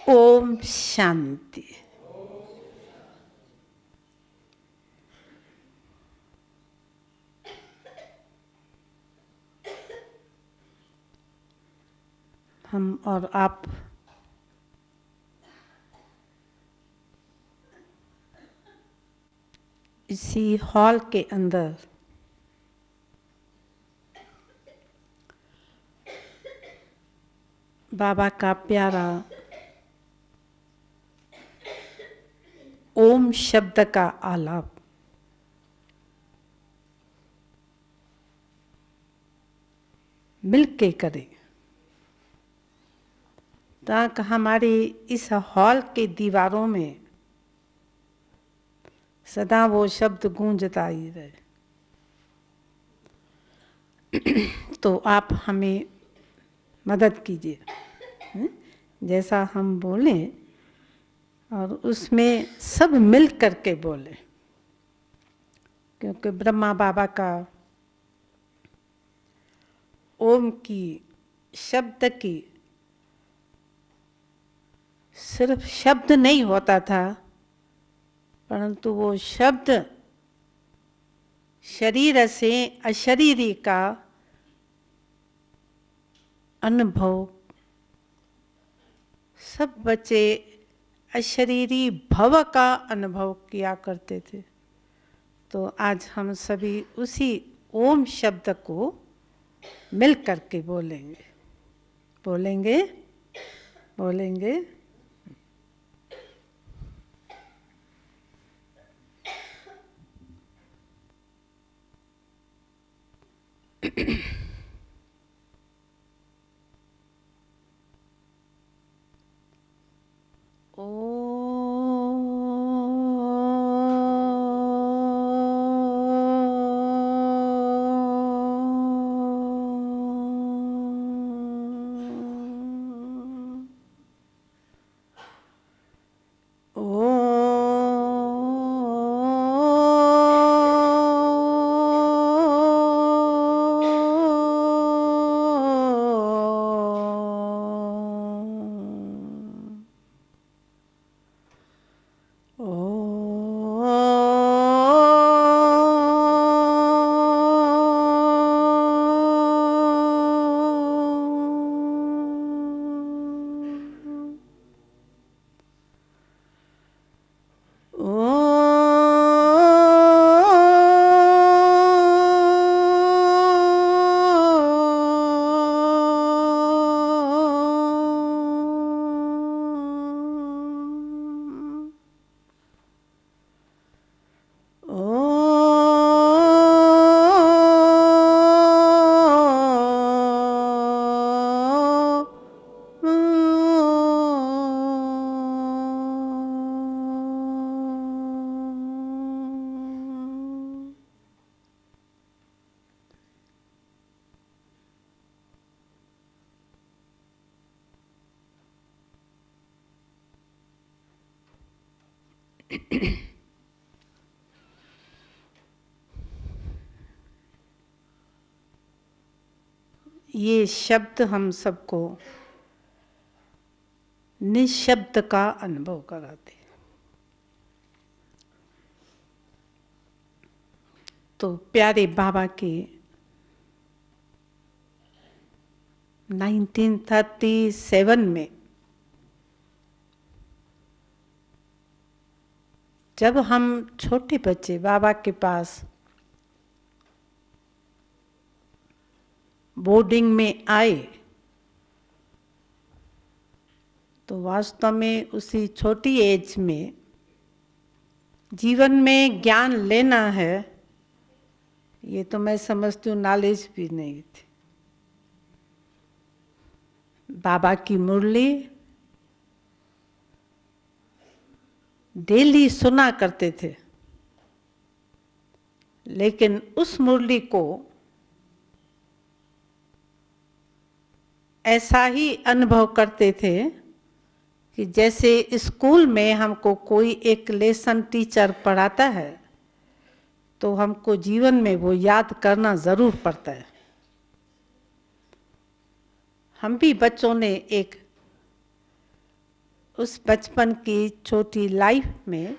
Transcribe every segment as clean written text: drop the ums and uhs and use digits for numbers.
ओम शांति। हम और आप इसी हॉल के अंदर बाबा का प्यारा ओम शब्द का आलाप मिलके करें, ताकि हमारी इस हॉल के दीवारों में सदा वो शब्द गूंजता ही रहे। तो आप हमें मदद कीजिए, जैसा हम बोलें और उसमें सब मिल करके बोलें, क्योंकि ब्रह्मा बाबा का ओम की शब्द की सिर्फ शब्द नहीं होता था, परंतु वो शब्द शरीर से अशरीरी का अनुभव, सब बच्चे अशरीरी भव का अनुभव किया करते थे। तो आज हम सभी उसी ओम शब्द को मिल करके बोलेंगे बोलेंगे बोलेंगे। ये शब्द हम सबको निशब्द का अनुभव कराते। तो प्यारे बाबा के 1937 में जब हम छोटे बच्चे बाबा के पास बोर्डिंग में आए, तो वास्तव में उसी छोटी एज में जीवन में ज्ञान लेना है, ये तो मैं समझती हूँ नॉलेज भी नहीं थी। बाबा की मुरली डेली सुना करते थे, लेकिन उस मुरली को ऐसा ही अनुभव करते थे कि जैसे स्कूल में हमको कोई एक लेसन टीचर पढ़ाता है, तो हमको जीवन में वो याद करना ज़रूर पड़ता है। हम भी बच्चों ने एक उस बचपन की छोटी लाइफ में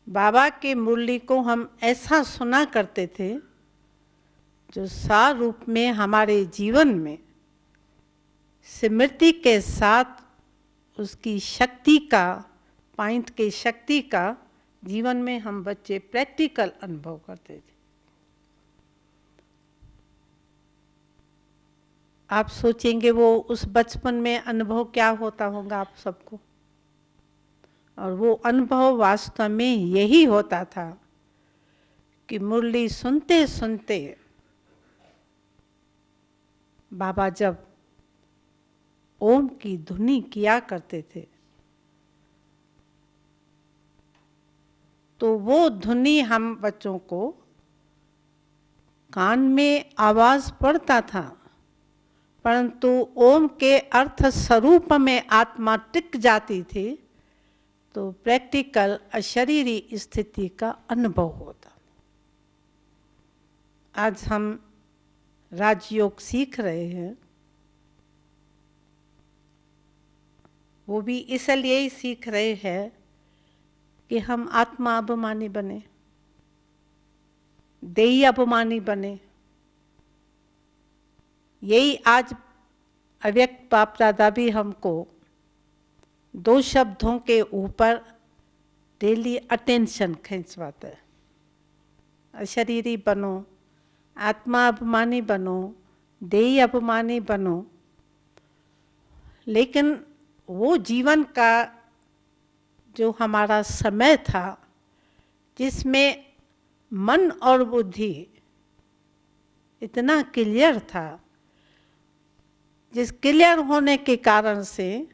बाबा के मुरली को हम ऐसा सुना करते थे जो सार रूप में हमारे जीवन में स्मृति के साथ उसकी शक्ति का, पॉइंट की शक्ति का जीवन में हम बच्चे प्रैक्टिकल अनुभव करते थे। आप सोचेंगे वो उस बचपन में अनुभव क्या होता होगा आप सबको, और वो अनुभव वास्तव में यही होता था कि मुरली सुनते सुनते बाबा जब ओम की धुनी किया करते थे तो वो धुनी हम बच्चों को कान में आवाज पड़ता था, परंतु ओम के अर्थ स्वरूप में आत्मा टिक जाती थी तो प्रैक्टिकल अशरीरी स्थिति का अनुभव होता। आज हम राजयोग सीख रहे हैं, वो भी इसलिए ही सीख रहे हैं कि हम आत्मा अभिमानी बने, देही अभिमानी बने। यही आज अव्यक्त बाप दादा भी हमको 2 शब्दों के ऊपर डेली अटेंशन खींचवाता है। अशरीरी बनो, आत्मा अभिमानी बनो, देही अभिमानी बनो। लेकिन वो जीवन का जो हमारा समय था जिसमें मन और बुद्धि इतना क्लियर था, जिस क्लियर होने के कारण से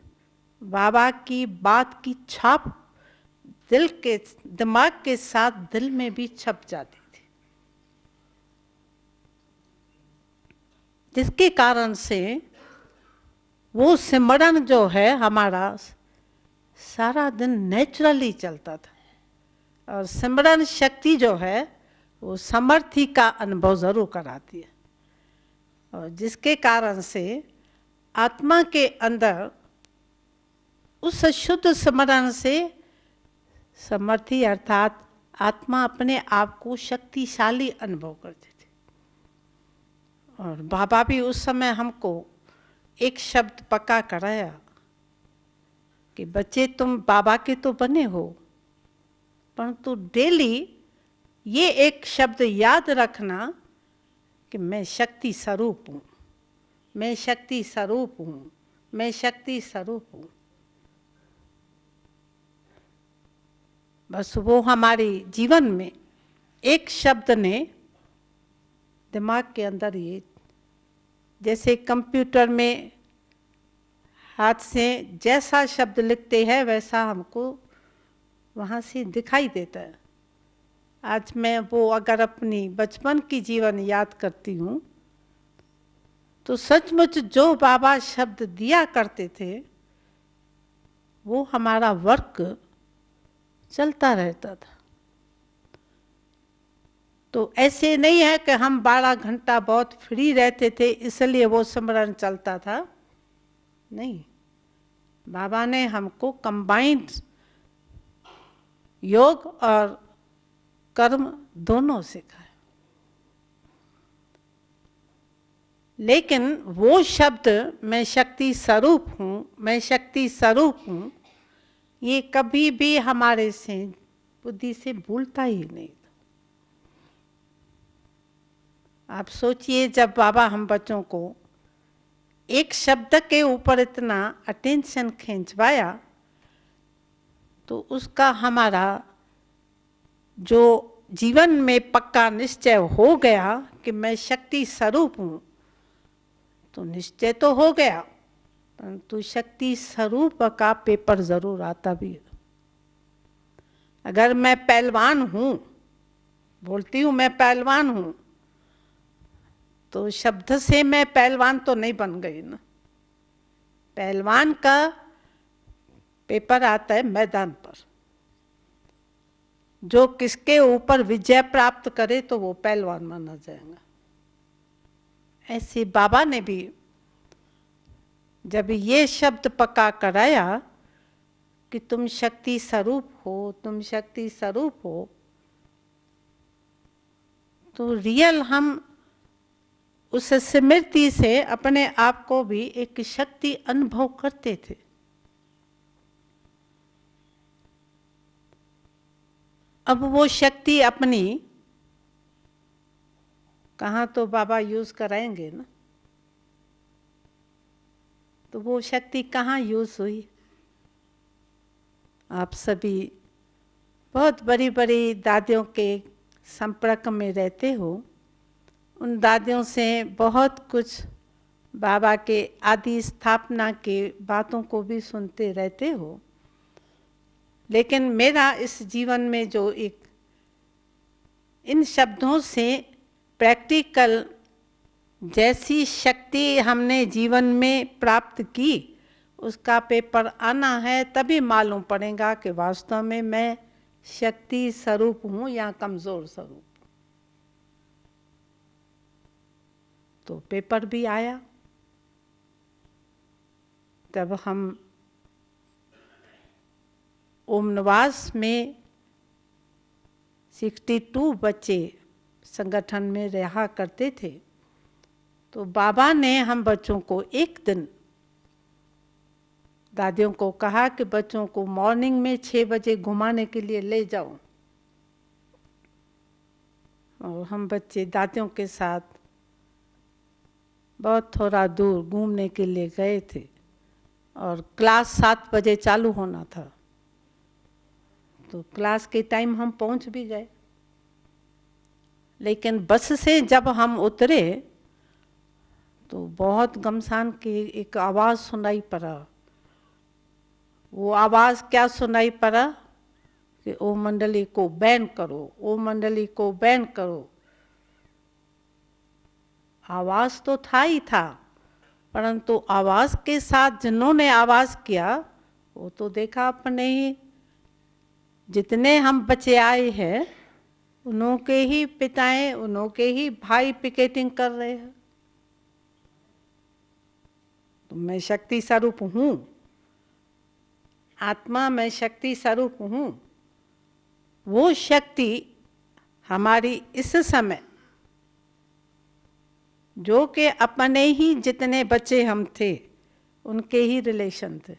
बाबा की बात की छाप दिमाग के साथ दिल में भी छप जाती थी, जिसके कारण से वो सिमरन जो है हमारा सारा दिन नेचुरली चलता था। और सिमरन शक्ति जो है वो समर्थी का अनुभव जरूर कराती है, और जिसके कारण से आत्मा के अंदर उस शुद्ध स्मरण से समर्थी अर्थात आत्मा अपने आप को शक्तिशाली अनुभव करती थी। और बाबा भी उस समय हमको एक शब्द पक्का कराया कि बच्चे तुम बाबा के तो बने हो, परंतु डेली ये एक शब्द याद रखना कि मैं शक्ति स्वरूप हूँ, मैं शक्ति स्वरूप हूँ, मैं शक्ति स्वरूप हूँ। बस वो हमारे जीवन में एक शब्द ने दिमाग के अंदर, ये जैसे कंप्यूटर में हाथ से जैसा शब्द लिखते हैं वैसा हमको वहाँ से दिखाई देता है। आज मैं वो अगर अपनी बचपन की जीवन याद करती हूँ तो सचमुच जो बाबा शब्द दिया करते थे वो हमारा वर्क चलता रहता था। तो ऐसे नहीं है कि हम 12 घंटा बहुत फ्री रहते थे इसलिए वो स्मरण चलता था, नहीं। बाबा ने हमको कंबाइंड योग और कर्म दोनों सिखाए। लेकिन वो शब्द मैं शक्ति स्वरूप हूँ, मैं शक्ति स्वरूप हूँ, ये कभी भी हमारे से बुद्धि से भूलता ही नहीं। आप सोचिए जब बाबा हम बच्चों को एक शब्द के ऊपर इतना अटेंशन खींचवाया तो उसका हमारा जो जीवन में पक्का निश्चय हो गया कि मैं शक्ति स्वरूप हूँ, तो निश्चय तो हो गया, परंतु शक्ति स्वरूप का पेपर जरूर आता भी है। अगर मैं पहलवान हूँ, बोलती हूँ मैं पहलवान हूँ, तो शब्द से मैं पहलवान तो नहीं बन गई ना। पहलवान का पेपर आता है मैदान पर, जो किसके ऊपर विजय प्राप्त करे तो वो पहलवान माना जाएगा। ऐसे बाबा ने भी जब ये शब्द पक्का कराया कि तुम शक्ति स्वरूप हो, तुम शक्ति स्वरूप हो, तो रियल हम उस स्मृति से अपने आप को भी एक शक्ति अनुभव करते थे। अब वो शक्ति अपनी कहाँ तो बाबा यूज कराएंगे ना, तो वो शक्ति कहाँ यूज हुई? आप सभी बहुत बड़ी बड़ी दादियों के संपर्क में रहते हो, उन दादियों से बहुत कुछ बाबा के आदि स्थापना के बातों को भी सुनते रहते हो। लेकिन मेरा इस जीवन में जो एक इन शब्दों से प्रैक्टिकल जैसी शक्ति हमने जीवन में प्राप्त की, उसका पेपर आना है, तभी मालूम पड़ेगा कि वास्तव में मैं शक्ति स्वरूप हूँ या कमजोर स्वरूप। तो पेपर भी आया तब हम ओम निवास में 62 बच्चे संगठन में रहा करते थे। तो बाबा ने हम बच्चों को एक दिन दादियों को कहा कि बच्चों को मॉर्निंग में 6 बजे घुमाने के लिए ले जाओ। और हम बच्चे दादियों के साथ बहुत थोड़ा दूर घूमने के लिए गए थे और क्लास 7 बजे चालू होना था। तो क्लास के टाइम हम पहुंच भी गए, लेकिन बस से जब हम उतरे तो बहुत घमसान की एक आवाज़ सुनाई पड़ा। वो आवाज़ क्या सुनाई पड़ा कि ओ मंडली को बैन करो, ओ मंडली को बैन करो। आवाज़ तो था ही था, परंतु आवाज़ के साथ जिन्होंने आवाज़ किया वो तो देखा अपने ही जितने हम बच्चे आए हैं उनके ही पिताएं, उनके ही भाई पिकेटिंग कर रहे हैं। तो मैं शक्ति स्वरूप हूँ, आत्मा मैं शक्ति स्वरूप हूँ। वो शक्ति हमारी इस समय जो कि अपने ही जितने बच्चे हम थे उनके ही रिलेशन थे,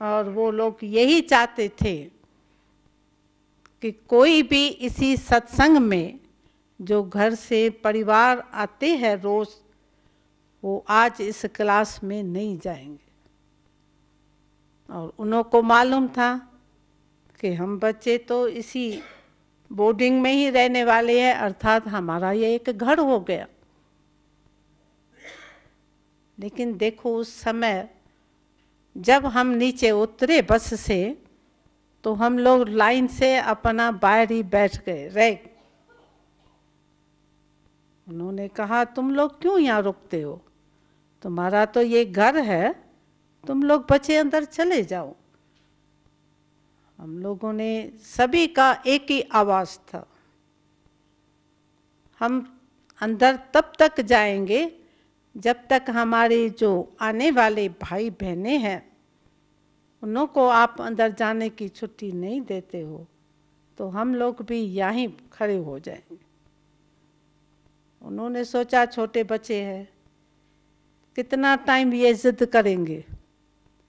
और वो लोग यही चाहते थे कि कोई भी इसी सत्संग में जो घर से परिवार आते हैं रोज, वो आज इस क्लास में नहीं जाएंगे। और उनको मालूम था कि हम बच्चे तो इसी बोर्डिंग में ही रहने वाले हैं, अर्थात हमारा ये एक घर हो गया। लेकिन देखो उस समय जब हम नीचे उतरे बस से तो हम लोग लाइन से अपना बाहर ही बैठ गए रह। उन्होंने कहा तुम लोग क्यों यहाँ रुकते हो, तुम्हारा तो ये घर है, तुम लोग बच्चे अंदर चले जाओ। हम लोगों ने सभी का एक ही आवाज़ था, हम अंदर तब तक जाएंगे जब तक हमारे जो आने वाले भाई बहनें हैं उनको आप अंदर जाने की छुट्टी नहीं देते हो, तो हम लोग भी यहीं खड़े हो जाएंगे। उन्होंने सोचा छोटे बच्चे हैं, कितना टाइम ये जिद करेंगे,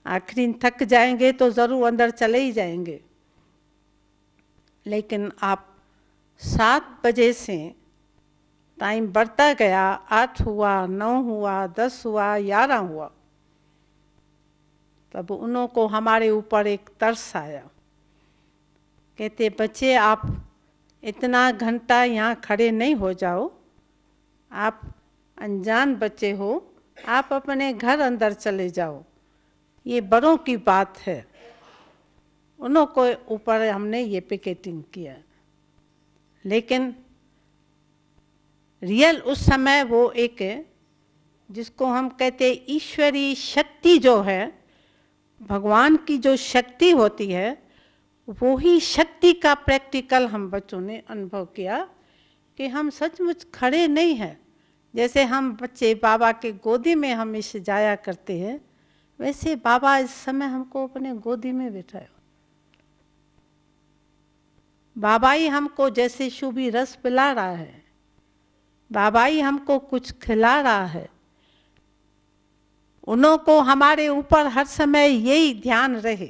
आखिरी थक जाएंगे तो ज़रूर अंदर चले ही जाएंगे। लेकिन आप 7 बजे से टाइम बढ़ता गया, 8 हुआ, 9 हुआ, 10 हुआ, 11 हुआ, तब उनको हमारे ऊपर एक तरस आया। कहते बच्चे आप इतना घंटा यहाँ खड़े नहीं हो जाओ, आप अनजान बच्चे हो, आप अपने घर अंदर चले जाओ, ये बड़ों की बात है। उनको ऊपर हमने ये पिकेटिंग किया। लेकिन रियल उस समय वो एक जिसको हम कहते ईश्वरीय शक्ति जो है, भगवान की जो शक्ति होती है, वो ही शक्ति का प्रैक्टिकल हम बच्चों ने अनुभव किया कि हम सचमुच खड़े नहीं हैं, जैसे हम बच्चे बाबा के गोदी में हमेशा जाया करते हैं, वैसे बाबा इस समय हमको अपने गोदी में बिठाए। बाबा ही हमको जैसे शुभी रस पिला रहा है, बाबा ही हमको कुछ खिला रहा है। उन्हों को हमारे ऊपर हर समय यही ध्यान रहे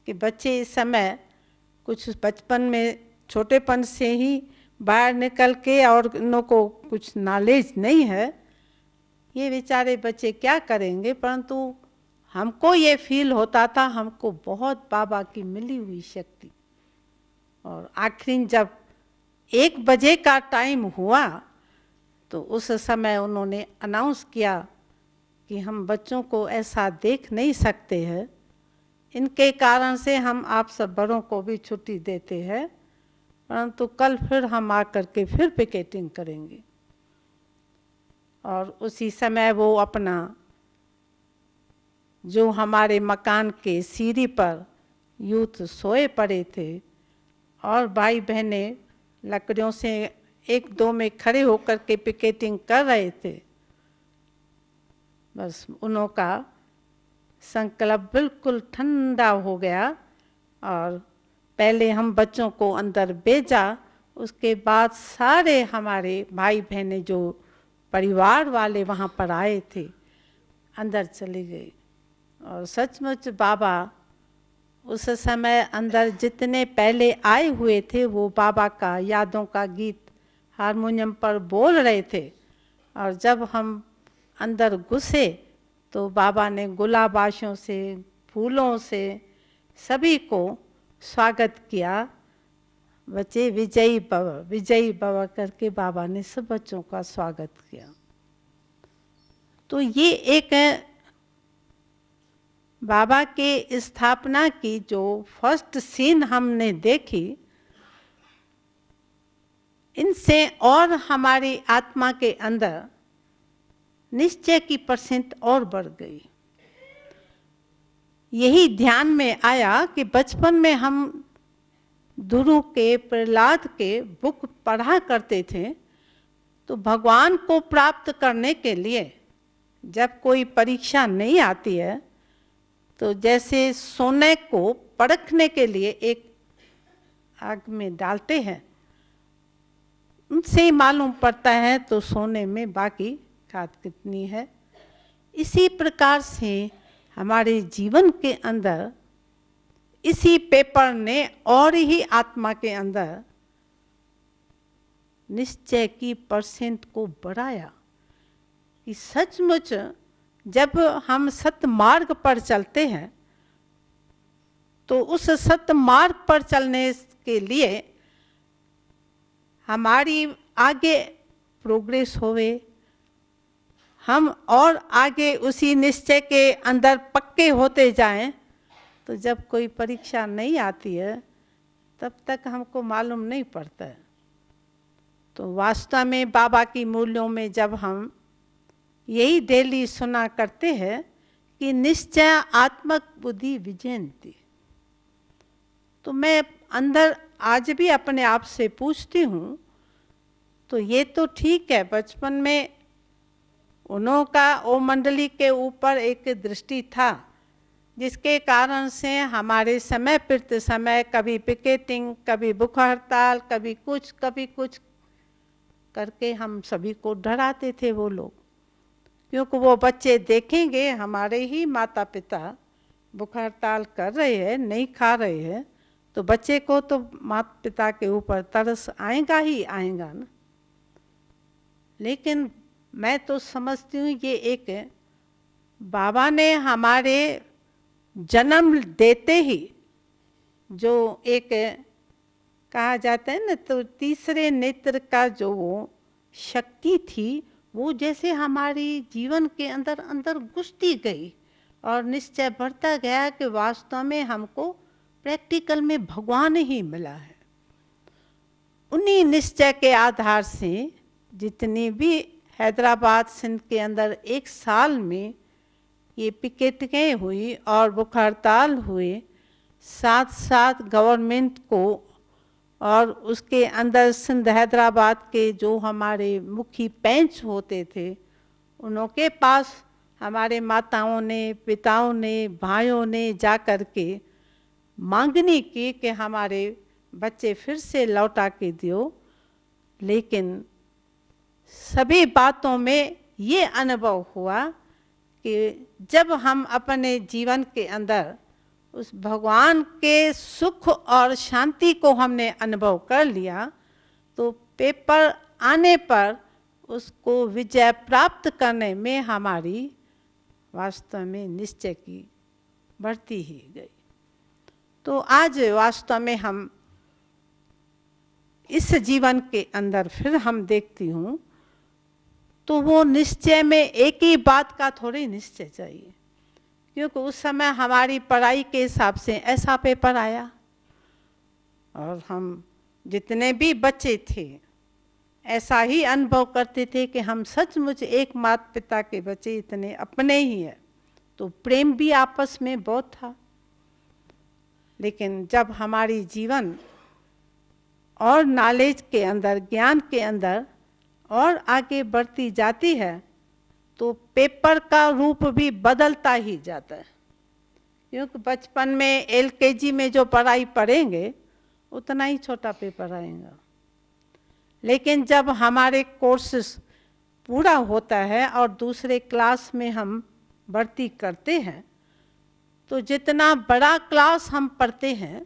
कि बच्चे इस समय कुछ बचपन में छोटेपन से ही बाहर निकल के और उन्हों को कुछ नॉलेज नहीं है, ये बेचारे बच्चे क्या करेंगे। परंतु हमको ये फील होता था हमको बहुत बाबा की मिली हुई शक्ति। और आखिरी जब 1 बजे का टाइम हुआ तो उस समय उन्होंने अनाउंस किया कि हम बच्चों को ऐसा देख नहीं सकते हैं, इनके कारण से हम आप सब बड़ों को भी छुट्टी देते हैं, परंतु कल फिर हम आकर के फिर पिकेटिंग करेंगे। और उसी समय वो अपना जो हमारे मकान के सीढ़ी पर यूथ सोए पड़े थे और भाई बहनें लकड़ियों से 1-2 में खड़े होकर के पिकेटिंग कर रहे थे, बस उन्हों का संकल्प बिल्कुल ठंडा हो गया। और पहले हम बच्चों को अंदर भेजा, उसके बाद सारे हमारे भाई बहनें जो परिवार वाले वहाँ पर आए थे अंदर चले गए। और सचमुच बाबा उस समय अंदर जितने पहले आए हुए थे वो बाबा का यादों का गीत हारमोनियम पर बोल रहे थे। और जब हम अंदर घुसे तो बाबा ने गुलाबाशों से, फूलों से सभी को स्वागत किया। बच्चे विजयी भव करके बाबा ने सब बच्चों का स्वागत किया। तो ये एक बाबा के स्थापना की जो फर्स्ट सीन हमने देखी, इनसे और हमारी आत्मा के अंदर निश्चय की % और बढ़ गई। यही ध्यान में आया कि बचपन में हम ध्रुव के, प्रहलाद के बुक पढ़ा करते थे, तो भगवान को प्राप्त करने के लिए जब कोई परीक्षा नहीं आती है तो जैसे सोने को परखने के लिए एक आग में डालते हैं, उनसे मालूम पड़ता है तो सोने में बाकी खाद कितनी है। इसी प्रकार से हमारे जीवन के अंदर इसी पेपर ने और ही आत्मा के अंदर निश्चय की % को बढ़ाया कि सचमुच जब हम सत्य मार्ग पर चलते हैं तो उस सत्य मार्ग पर चलने के लिए हमारी आगे प्रोग्रेस होवे, हम और आगे उसी निश्चय के अंदर पक्के होते जाएं, तो जब कोई परीक्षा नहीं आती है तब तक हमको मालूम नहीं पड़ता है। तो वास्तव में बाबा की मूल्यों में जब हम यही डेली सुना करते हैं कि निश्चय आत्मक बुद्धि विजयंती, तो मैं अंदर आज भी अपने आप से पूछती हूँ, तो ये तो ठीक है, बचपन में उन्हों का ओ मंडली के ऊपर एक दृष्टि था जिसके कारण से हमारे समय प्रति समय कभी पिकेटिंग, कभी भूख हड़ताल, कभी कुछ करके हम सभी को डराते थे वो लोग, क्योंकि वो बच्चे देखेंगे हमारे ही माता पिता भूख हड़ताल कर रहे हैं, नहीं खा रहे हैं, तो बच्चे को तो माता पिता के ऊपर तरस आएगा ही आएगा ना। लेकिन मैं तो समझती हूँ ये एक बाबा ने हमारे जन्म देते ही जो एक कहा जाता है ना, तो तीसरे नेत्र का जो वो शक्ति थी वो जैसे हमारी जीवन के अंदर अंदर घुसती गई और निश्चय बढ़ता गया कि वास्तव में हमको प्रैक्टिकल में भगवान ही मिला है। उन्हीं निश्चय के आधार से जितनी भी हैदराबाद सिंध के अंदर 1 साल में ये पिकेटिंगें हुई और भूख हड़ताल हुए, साथ साथ गवर्नमेंट को और उसके अंदर सिंध हैदराबाद के जो हमारे मुखी पेंच होते थे, उनके पास हमारे माताओं ने, पिताओं ने, भाइयों ने जा कर के मांगनी की कि हमारे बच्चे फिर से लौटा के दियो। लेकिन सभी बातों में ये अनुभव हुआ कि जब हम अपने जीवन के अंदर उस भगवान के सुख और शांति को हमने अनुभव कर लिया, तो पेपर आने पर उसको विजय प्राप्त करने में हमारी वास्तव में निश्चय की बढ़ती ही गई। तो आज वास्तव में हम इस जीवन के अंदर फिर हम देखती हूँ, तो वो निश्चय में एक ही बात का थोड़ी निश्चय चाहिए, क्योंकि उस समय हमारी पढ़ाई के हिसाब से ऐसा पेपर आया और हम जितने भी बच्चे थे ऐसा ही अनुभव करते थे कि हम सचमुच एक माता पिता के बच्चे इतने अपने ही हैं। तो प्रेम भी आपस में बहुत था। लेकिन जब हमारी जीवन और नॉलेज के अंदर, ज्ञान के अंदर और आगे बढ़ती जाती है, तो पेपर का रूप भी बदलता ही जाता है। क्योंकि बचपन में एलकेजी में जो पढ़ाई पढ़ेंगे उतना ही छोटा पेपर आएगा, लेकिन जब हमारे कोर्सेस पूरा होता है और दूसरे क्लास में हम भर्ती करते हैं, तो जितना बड़ा क्लास हम पढ़ते हैं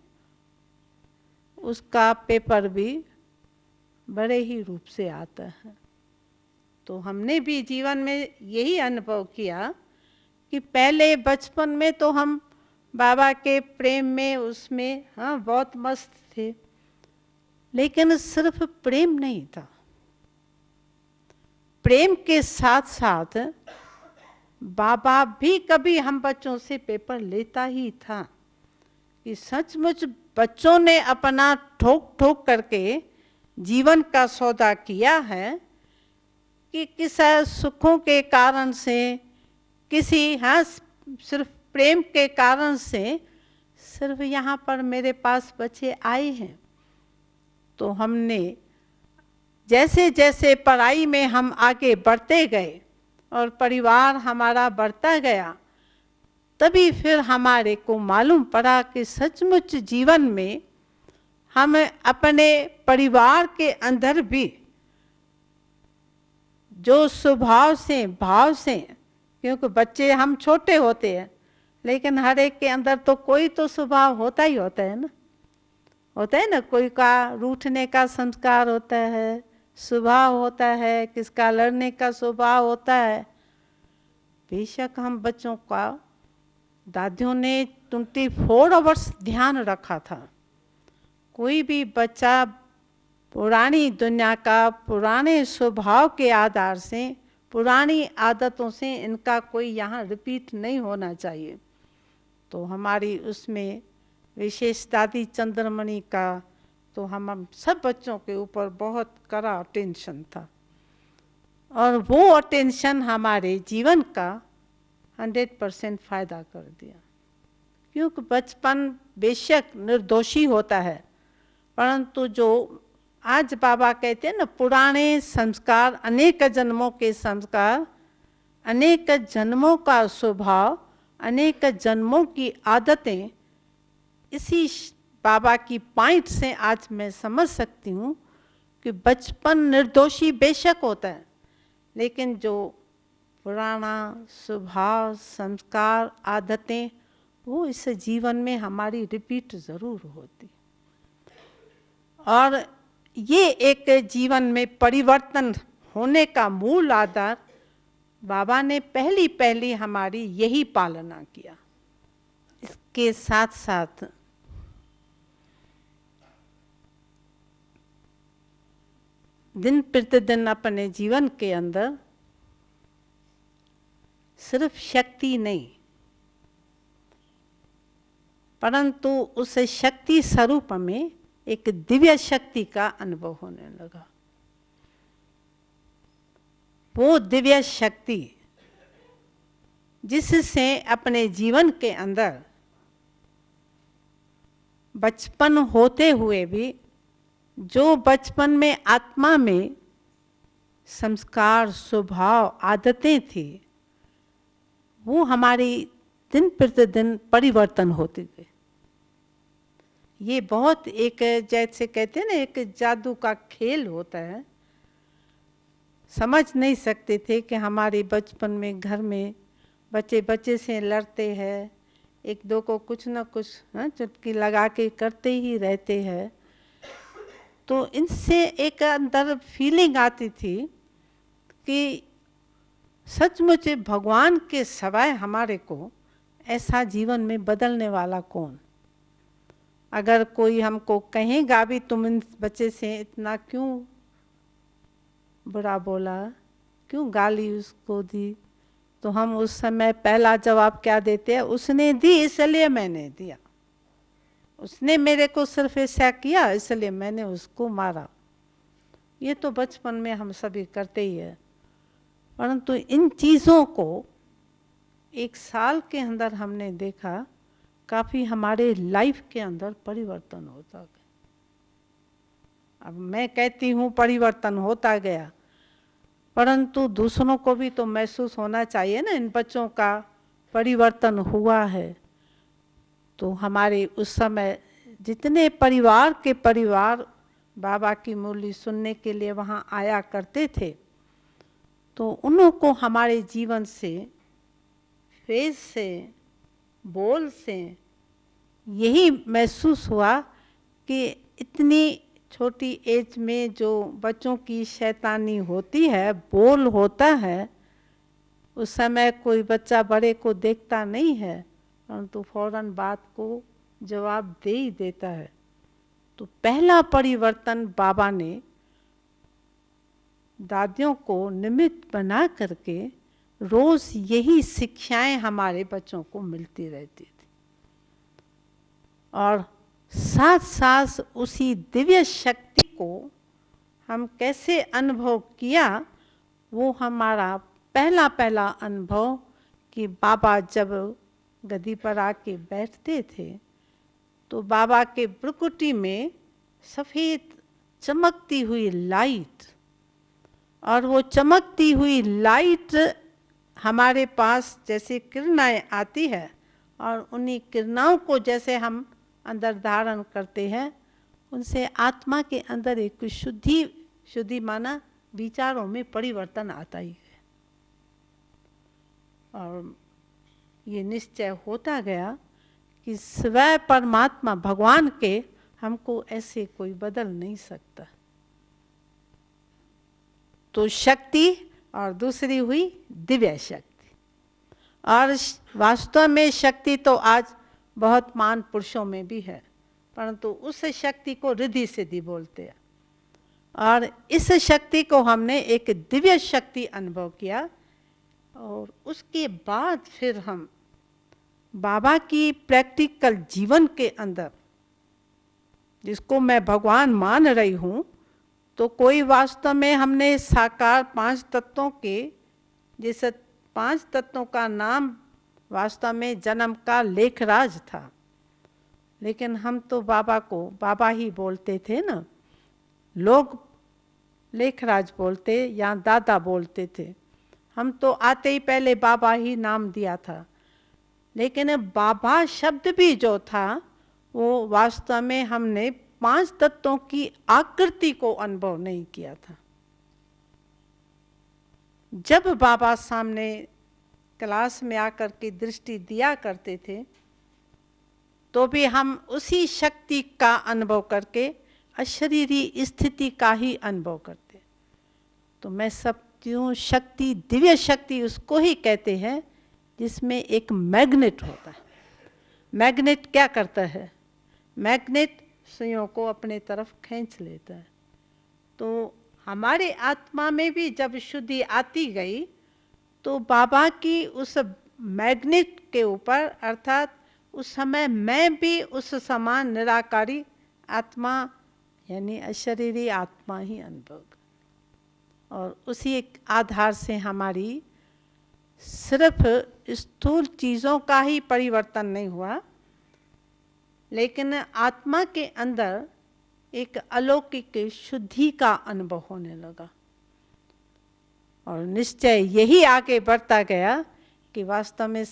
उसका पेपर भी बड़े ही रूप से आता है। तो हमने भी जीवन में यही अनुभव किया कि पहले बचपन में तो हम बाबा के प्रेम में, उसमें हाँ बहुत मस्त थे, लेकिन सिर्फ प्रेम नहीं था। प्रेम के साथ साथ बाबा भी कभी हम बच्चों से पेपर लेता ही था कि सचमुच बच्चों ने अपना ठोक ठोक करके जीवन का सौदा किया है कि किस सुखों के कारण से, किसी हाँ सिर्फ प्रेम के कारण से सिर्फ यहाँ पर मेरे पास बच्चे आए हैं। तो हमने जैसे जैसे पढ़ाई में हम आगे बढ़ते गए और परिवार हमारा बढ़ता गया, तभी फिर हमारे को मालूम पड़ा कि सचमुच जीवन में हम अपने परिवार के अंदर भी जो स्वभाव से, भाव से, क्योंकि बच्चे हम छोटे होते हैं लेकिन हर एक के अंदर तो कोई तो स्वभाव होता ही होता है ना, होता है ना, कोई का रूठने का संस्कार होता है, स्वभाव होता है, किसका लड़ने का स्वभाव होता है। बेशक हम बच्चों का दादियों ने 24 आवर्स ध्यान रखा था। कोई भी बच्चा पुरानी दुनिया का, पुराने स्वभाव के आधार से, पुरानी आदतों से इनका कोई यहाँ रिपीट नहीं होना चाहिए। तो हमारी उसमें विशेष दादी चंद्रमणि का तो हम सब बच्चों के ऊपर बहुत कड़ा अटेंशन था, और वो अटेंशन हमारे जीवन का 100% फायदा कर दिया। क्योंकि बचपन बेशक निर्दोषी होता है, परंतु जो आज बाबा कहते हैं ना, पुराने संस्कार, अनेक जन्मों के संस्कार, अनेक जन्मों का स्वभाव, अनेक जन्मों की आदतें, इसी बाबा की पॉइंट से आज मैं समझ सकती हूँ कि बचपन निर्दोषी बेशक होता है, लेकिन जो पुराना स्वभाव, संस्कार, आदतें, वो इस जीवन में हमारी रिपीट ज़रूर होती। और ये एक जीवन में परिवर्तन होने का मूल आधार बाबा ने पहली हमारी यही पालना किया। इसके साथ साथ दिन प्रतिदिन अपने जीवन के अंदर सिर्फ शक्ति नहीं, परंतु उस शक्ति स्वरूप में एक दिव्य शक्ति का अनुभव होने लगा। वो दिव्य शक्ति जिससे अपने जीवन के अंदर बचपन होते हुए भी जो बचपन में आत्मा में संस्कार, स्वभाव, आदतें थी, वो हमारी दिन प्रतिदिन परिवर्तन होती गई। ये बहुत एक, जैसे कहते हैं ना, एक जादू का खेल होता है। समझ नहीं सकते थे कि हमारे बचपन में घर में बच्चे बच्चे से लड़ते हैं, एक दो को कुछ ना कुछ चुटकी लगा के करते ही रहते हैं। तो इनसे एक अंदर फीलिंग आती थी कि सचमुच भगवान के सिवाय हमारे को ऐसा जीवन में बदलने वाला कौन। अगर कोई हमको कहेगा भी तुम इन बच्चे से इतना क्यों बुरा बोला, क्यों गाली उसको दी, तो हम उस समय पहला जवाब क्या देते हैं, उसने दी इसलिए मैंने दिया, उसने मेरे को सिर्फ ऐसा किया इसलिए मैंने उसको मारा। ये तो बचपन में हम सभी करते ही है। परंतु इन चीज़ों को एक साल के अंदर हमने देखा काफ़ी हमारे लाइफ के अंदर परिवर्तन होता गया। अब मैं कहती हूँ परिवर्तन होता गया, परंतु दूसरों को भी तो महसूस होना चाहिए ना, इन बच्चों का परिवर्तन हुआ है। तो हमारे उस समय जितने परिवार के परिवार बाबा की मुरली सुनने के लिए वहाँ आया करते थे, तो उनको हमारे जीवन से, फेस से, बोल से यही महसूस हुआ कि इतनी छोटी एज में जो बच्चों की शैतानी होती है, बोल होता है, उस समय कोई बच्चा बड़े को देखता नहीं है, परंतु फौरन बात को जवाब दे ही देता है। तो पहला परिवर्तन बाबा ने दादियों को निमित्त बना करके रोज यही शिक्षाएं हमारे बच्चों को मिलती रहती थी। और साथ साथ उसी दिव्य शक्ति को हम कैसे अनुभव किया, वो हमारा पहला अनुभव कि बाबा जब गद्दी पर आके बैठते थे तो बाबा के भ्रुकुटी में सफ़ेद चमकती हुई लाइट, और वो चमकती हुई लाइट हमारे पास जैसे किरणाएं आती है, और उन्हीं किरणाओं को जैसे हम अंदर धारण करते हैं, उनसे आत्मा के अंदर एक शुद्धि माना विचारों में परिवर्तन आता ही है। और ये निश्चय होता गया कि स्वयं परमात्मा भगवान के हमको ऐसे कोई बदल नहीं सकता। तो शक्ति और दूसरी हुई दिव्य शक्ति। और वास्तव में शक्ति तो आज बहुत महान पुरुषों में भी है, परंतु उस शक्ति को रिद्धि सिद्धि बोलते हैं। और इस शक्ति को हमने एक दिव्य शक्ति अनुभव किया, और उसके बाद फिर हम बाबा की प्रैक्टिकल जीवन के अंदर, जिसको मैं भगवान मान रही हूँ, तो कोई वास्तव में हमने साकार 5 तत्वों के, जिस 5 तत्वों का नाम वास्तव में जन्म का लेखराज था, लेकिन हम तो बाबा को बाबा ही बोलते थे ना। लोग लेखराज बोलते या दादा बोलते थे, हम तो आते ही पहले बाबा ही नाम दिया था। लेकिन बाबा शब्द भी जो था वो वास्तव में हमने 5 तत्वों की आकृति को अनुभव नहीं किया था। जब बाबा सामने क्लास में आकर के दृष्टि दिया करते थे, तो भी हम उसी शक्ति का अनुभव करके अशरीरी स्थिति का ही अनुभव करते। तो मैं सब क्यों शक्ति, दिव्य शक्ति उसको ही कहते हैं जिसमें एक मैग्नेट होता है। मैग्नेट क्या करता है? मैग्नेट सुइयों को अपने तरफ खींच लेता है। तो हमारे आत्मा में भी जब शुद्धि आती गई, तो बाबा की उस मैग्नेट के ऊपर, अर्थात उस समय मैं भी उस समान निराकारी आत्मा यानी अशरीरी आत्मा ही अनुभव, और उसी आधार से हमारी सिर्फ स्थूल चीज़ों का ही परिवर्तन नहीं हुआ, लेकिन आत्मा के अंदर एक अलौकिक शुद्धि का अनुभव होने लगा। और निश्चय यही आगे बढ़ता गया कि वास्तव में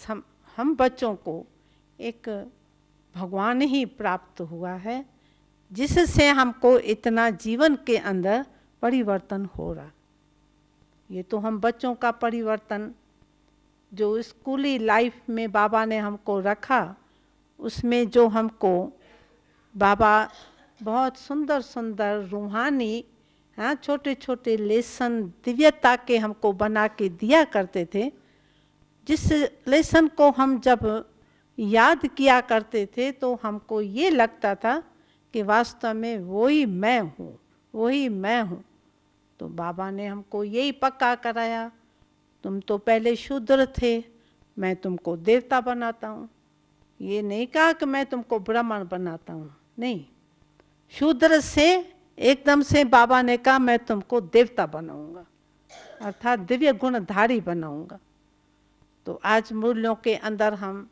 हम बच्चों को एक भगवान ही प्राप्त हुआ है, जिससे हमको इतना जीवन के अंदर परिवर्तन हो रहा। ये तो हम बच्चों का परिवर्तन जो स्कूली लाइफ में बाबा ने हमको रखा, उसमें जो हमको बाबा बहुत सुंदर सुंदर रूहानी छोटे छोटे लेसन दिव्यता के हमको बना के दिया करते थे, जिस लेसन को हम जब याद किया करते थे तो हमको ये लगता था कि वास्तव में वही मैं हूँ, वही मैं हूँ। तो बाबा ने हमको यही पक्का कराया, तुम तो पहले शूद्र थे, मैं तुमको देवता बनाता हूँ। ये नहीं कहा कि मैं तुमको ब्राह्मण बनाता हूँ, नहीं, शूद्र से एकदम से बाबा ने कहा मैं तुमको देवता बनाऊंगा, अर्थात दिव्य गुणधारी बनाऊंगा। तो आज मूल्यों के अंदर हम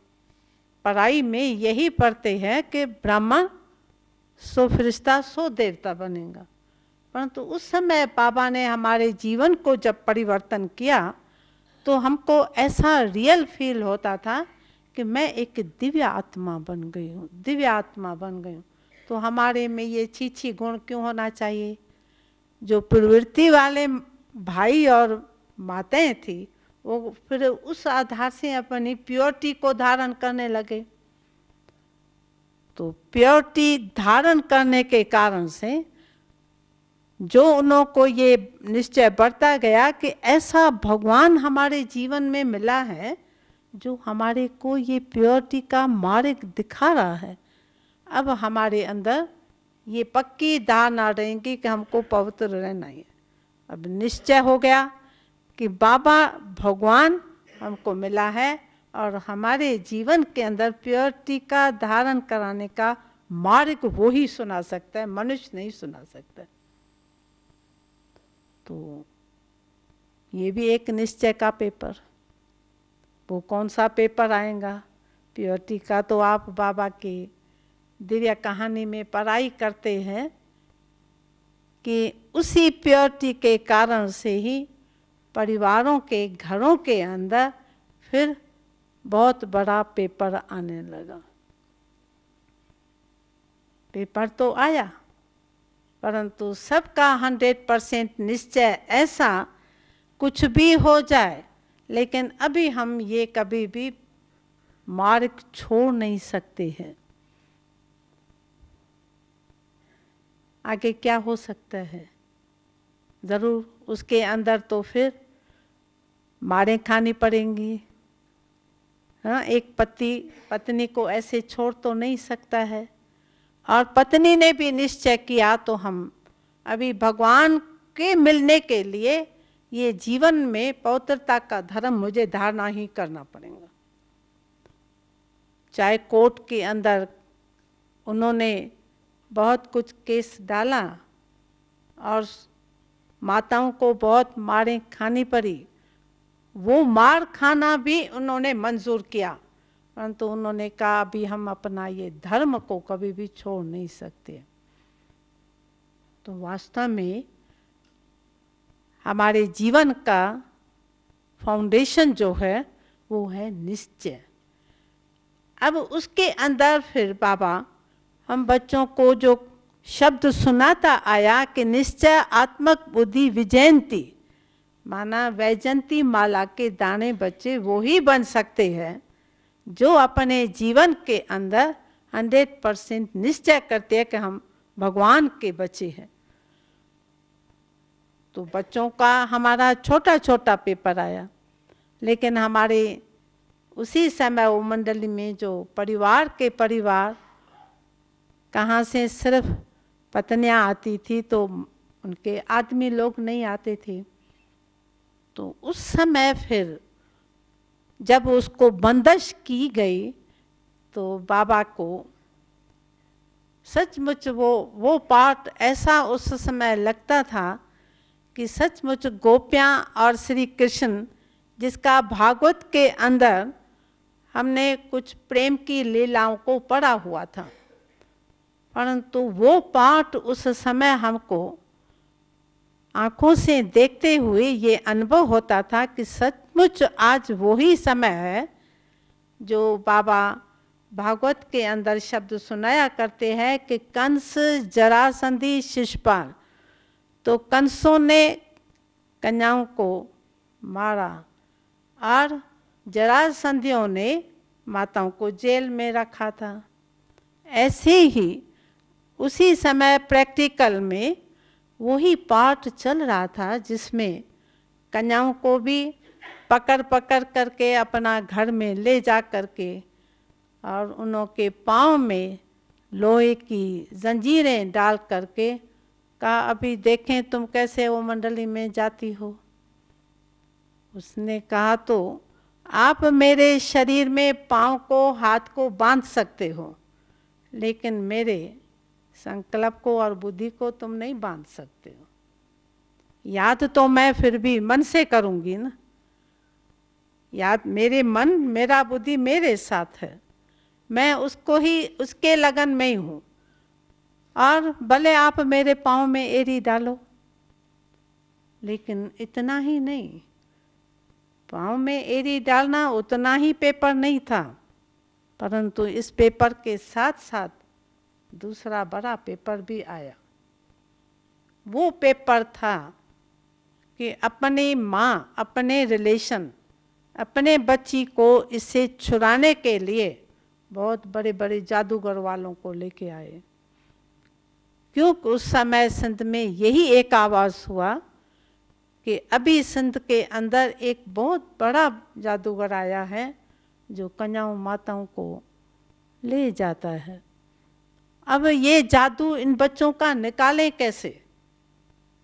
पढ़ाई में यही पढ़ते हैं कि ब्राह्मण सो फरिश्ता सो देवता बनेगा, परंतु उस समय बाबा ने हमारे जीवन को जब परिवर्तन किया तो हमको ऐसा रियल फील होता था कि मैं एक दिव्य आत्मा बन गई हूँ, दिव्य आत्मा बन गई हूँ। तो हमारे में ये छी गुण क्यों होना चाहिए? जो प्रवृत्ति वाले भाई और माताएं थी वो फिर उस आधार से अपनी प्योरिटी को धारण करने लगे। तो प्योरिटी धारण करने के कारण से जो उन्हों को ये निश्चय बढ़ता गया कि ऐसा भगवान हमारे जीवन में मिला है जो हमारे को ये प्योरिटी का मार्ग दिखा रहा है। अब हमारे अंदर ये पक्की धारणा रहेंगी कि हमको पवित्र रहना है। अब निश्चय हो गया कि बाबा भगवान हमको मिला है और हमारे जीवन के अंदर प्योरिटी का धारण कराने का मार्ग वो ही सुना सकता है, मनुष्य नहीं सुना सकता। तो ये भी एक निश्चय का पेपर, वो कौन सा पेपर आएगा प्योरिटी का? तो आप बाबा की दिव्य कहानी में पढ़ाई करते हैं कि उसी प्योरिटी के कारण से ही परिवारों के घरों के अंदर फिर बहुत बड़ा पेपर आने लगा। पेपर तो आया, परंतु सबका 100% निश्चय ऐसा कुछ भी हो जाए, लेकिन अभी हम ये कभी भी मार्ग छोड़ नहीं सकते हैं। आगे क्या हो सकता है? ज़रूर उसके अंदर तो फिर मारें खानी पड़ेंगी। हाँ, एक पति पत्नी को ऐसे छोड़ तो नहीं सकता है, और पत्नी ने भी निश्चय किया तो हम अभी भगवान के मिलने के लिए ये जीवन में पवित्रता का धर्म मुझे धारणा ही करना पड़ेगा। चाहे कोर्ट के अंदर उन्होंने बहुत कुछ केस डाला और माताओं को बहुत मारें खानी पड़ी, वो मार खाना भी उन्होंने मंजूर किया, परंतु उन्होंने कहा अभी हम अपना ये धर्म को कभी भी छोड़ नहीं सकते। तो वास्तव में हमारे जीवन का फाउंडेशन जो है वो है निश्चय। अब उसके अंदर फिर बाबा हम बच्चों को जो शब्द सुनाता आया कि निश्चय आत्मक बुद्धि विजयंती, माना वैजंती माला के दाने बच्चे वो ही बन सकते हैं जो अपने जीवन के अंदर 100% निश्चय करते हैं कि हम भगवान के बच्चे हैं। तो बच्चों का हमारा छोटा छोटा पेपर आया, लेकिन हमारे उसी समय वो मंडली में जो परिवार कहाँ से सिर्फ पत्नियां आती थी, तो उनके आदमी लोग नहीं आते थे। तो उस समय फिर जब उसको बंदिश की गई तो बाबा को सचमुच वो पार्ट ऐसा उस समय लगता था कि सचमुच गोपियाँ और श्री कृष्ण, जिसका भागवत के अंदर हमने कुछ प्रेम की लीलाओं को पढ़ा हुआ था, परंतु वो पाठ उस समय हमको आंखों से देखते हुए ये अनुभव होता था कि सचमुच आज वही समय है जो बाबा भागवत के अंदर शब्द सुनाया करते हैं कि कंस जरासंधी शिशुपाल। तो कंसों ने कन्याओं को मारा और जरासंधियों ने माताओं को जेल में रखा था। ऐसे ही उसी समय प्रैक्टिकल में वही पाठ चल रहा था जिसमें कन्याओं को भी पकड़ पकड़ करके अपना घर में ले जा करके और उनके पाँव में लोहे की जंजीरें डाल करके कहा, अभी देखें तुम कैसे वो मंडली में जाती हो। उसने कहा, तो आप मेरे शरीर में पाँव को हाथ को बांध सकते हो, लेकिन मेरे संकल्प को और बुद्धि को तुम नहीं बांध सकते हो। याद तो मैं फिर भी मन से करूँगी ना, याद मेरे मन मेरा बुद्धि मेरे साथ है, मैं उसको ही उसके लगन में ही हूँ। और भले आप मेरे पाँव में एड़ी डालो, लेकिन इतना ही नहीं, पाँव में एड़ी डालना उतना ही पेपर नहीं था, परंतु इस पेपर के साथ साथ दूसरा बड़ा पेपर भी आया। वो पेपर था कि अपनी माँ, अपने रिलेशन, अपने बच्ची को इससे छुड़ाने के लिए बहुत बड़े बड़े जादूगर वालों को लेके आए। क्योंकि उस समय सिंध में यही एक आवाज़ हुआ कि अभी सिंध के अंदर एक बहुत बड़ा जादूगर आया है जो कन्याओं माताओं को ले जाता है। अब ये जादू इन बच्चों का निकालें कैसे?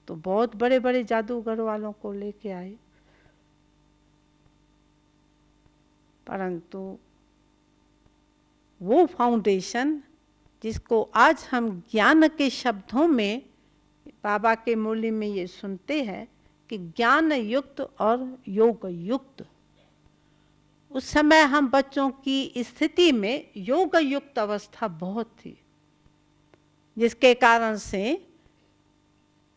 तो बहुत बड़े बड़े जादूगर वालों को लेके आए, परंतु वो फाउंडेशन जिसको आज हम ज्ञान के शब्दों में बाबा के मुरली में ये सुनते हैं कि ज्ञान युक्त और योग युक्त, उस समय हम बच्चों की स्थिति में योग युक्त अवस्था बहुत थी, जिसके कारण से